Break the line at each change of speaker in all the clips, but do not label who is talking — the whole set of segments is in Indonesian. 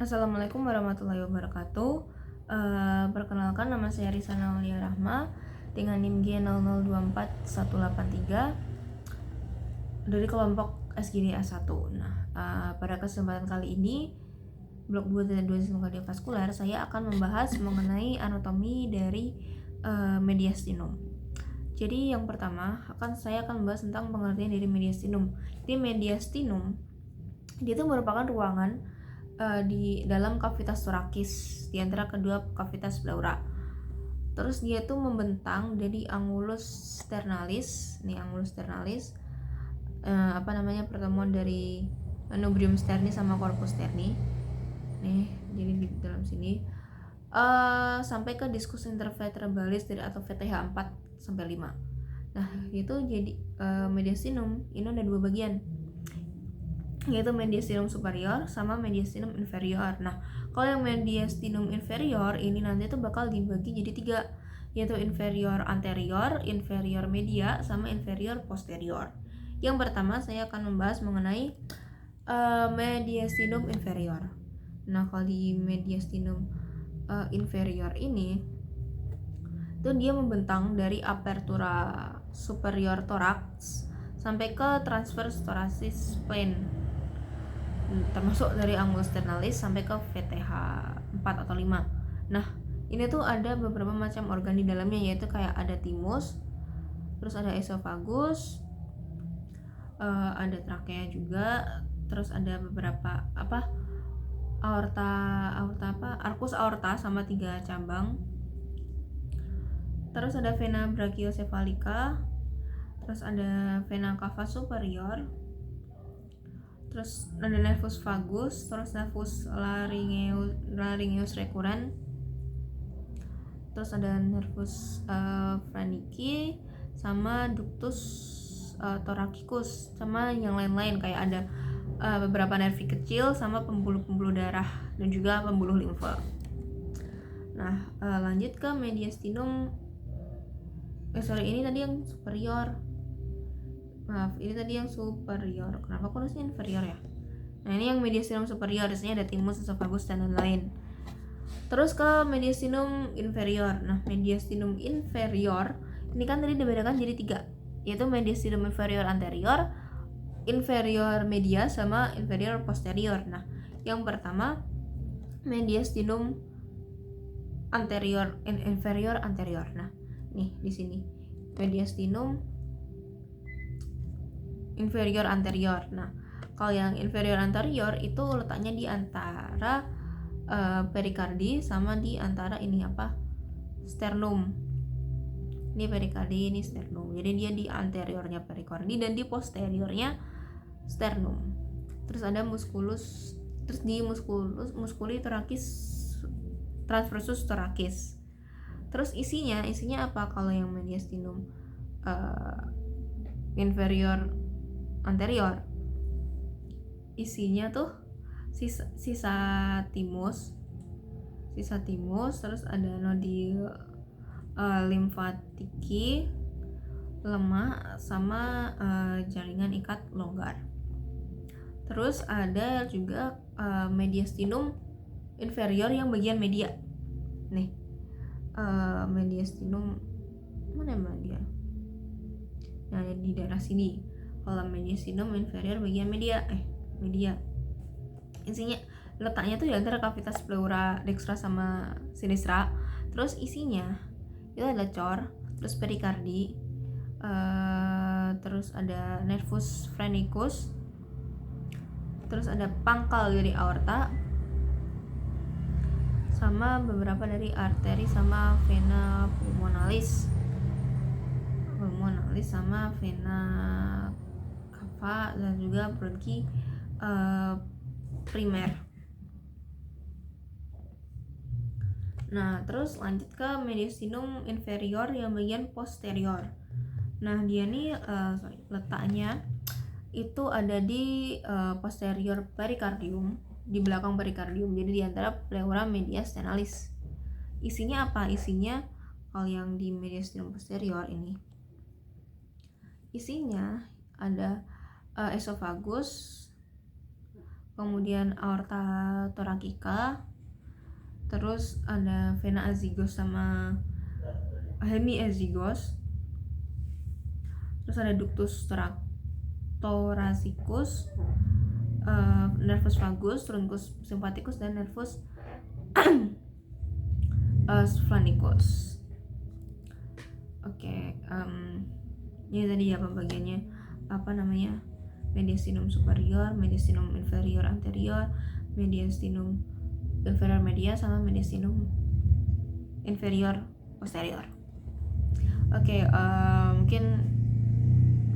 Assalamualaikum warahmatullahi wabarakatuh. Perkenalkan, nama saya Rizana Aulia Rahma dengan NIM G0024183 dari kelompok SGD A1. Nah, pada kesempatan kali ini blok 2 sistem kardiovaskular saya akan membahas mengenai anatomi dari mediastinum. Jadi yang pertama saya akan membahas tentang pengertian dari mediastinum. Jadi mediastinum dia itu merupakan ruangan di dalam kavitas torakis di antara kedua kavitas pleura. Terus dia tuh membentang dari angulus sternalis. Nih angulus sternalis pertemuan dari nubrium sterni sama corpus sterni. Nih, jadi di dalam sini sampai ke diskus intervertebralis atau VTH 4 sampai 5. Nah, itu jadi mediastinum ini ada dua bagian, yaitu mediastinum superior sama mediastinum inferior. Nah, kalau yang mediastinum inferior ini nanti tuh bakal dibagi jadi 3, yaitu inferior anterior, inferior media, sama inferior posterior. Yang pertama saya akan membahas mengenai mediastinum inferior. Nah, kalau di mediastinum inferior ini tuh dia membentang dari apertura superior thorax sampai ke transverse thoracis plane, termasuk dari angulus sternalis sampai ke VTH 4 atau 5. Nah, ini tuh ada beberapa macam organ di dalamnya, yaitu kayak ada timus, terus ada esofagus, ada trakea juga, terus ada beberapa arcus aorta sama 3 cabang. Terus ada vena brachiocephalica, terus ada vena cava superior, terus ada nervus vagus, terus nervus laryngeus recurrens, terus ada nervus Wernicke sama ductus thoracicus, sama yang lain-lain kayak ada beberapa nervi kecil sama pembuluh-pembuluh darah dan juga pembuluh limfa. Nah, lanjut ke mediastinum. Ini tadi yang superior. Maaf, ini tadi yang superior. Kenapa aku nulisnya inferior ya? Nah, ini yang mediastinum superior, isinya ada timus, esofagus, dan lain-lain. Terus ke mediastinum inferior. Nah, mediastinum inferior ini kan tadi dibedakan jadi 3, yaitu mediastinum inferior anterior, inferior media, sama inferior posterior. Nah, yang pertama mediastinum anterior, inferior anterior. Nah, nih di sini mediastinum inferior anterior. Nah, kalau yang inferior anterior itu letaknya di antara perikardi sama di antara sternum. Ini perikardi, ini sternum. Jadi dia di anteriornya perikardi dan di posteriornya sternum. Terus ada musculus, terus di musculi thoracis transversus thoracis. Terus isinya apa kalau yang mediastinum inferior anterior? Isinya tuh sisa timus, terus ada nodul limfatiki, lemak, sama jaringan ikat longgar. Terus ada juga mediastinum inferior yang bagian media. Nih, mediastinum mana dia? Nah, di daerah sini. Kalau mediastinum inferior bagian media. Isinya letaknya tuh di antara kavitas pleura dextra sama sinistra. Terus isinya itu ada cor, terus perikardi, terus ada nervus phrenicus, terus ada pangkal dari aorta, sama beberapa dari arteri sama vena pulmonalis sama vena cava, dan juga bronki primer. Nah, terus lanjut ke mediastinum inferior yang bagian posterior. Nah, dia nih letaknya itu ada di posterior perikardium, di belakang perikardium, jadi di antara pleura media sternalis. Isinya apa? Isinya kalau yang di mediastinum posterior ini isinya ada esofagus, kemudian aorta thoracica, terus ada vena azygos sama hemiazygos, terus ada ductus thoracicus, nervus vagus, truncus sympathicus, dan nervus splanchnicus. Oke, ini tadi ya pembagiannya, mediastinum superior, mediastinum inferior anterior, mediastinum inferior medial, sama mediastinum inferior posterior. Oke, mungkin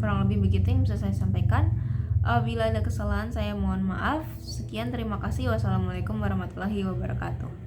kurang lebih begitu yang bisa saya sampaikan. Bila ada kesalahan saya mohon maaf. Sekian, terima kasih. Wassalamualaikum warahmatullahi wabarakatuh.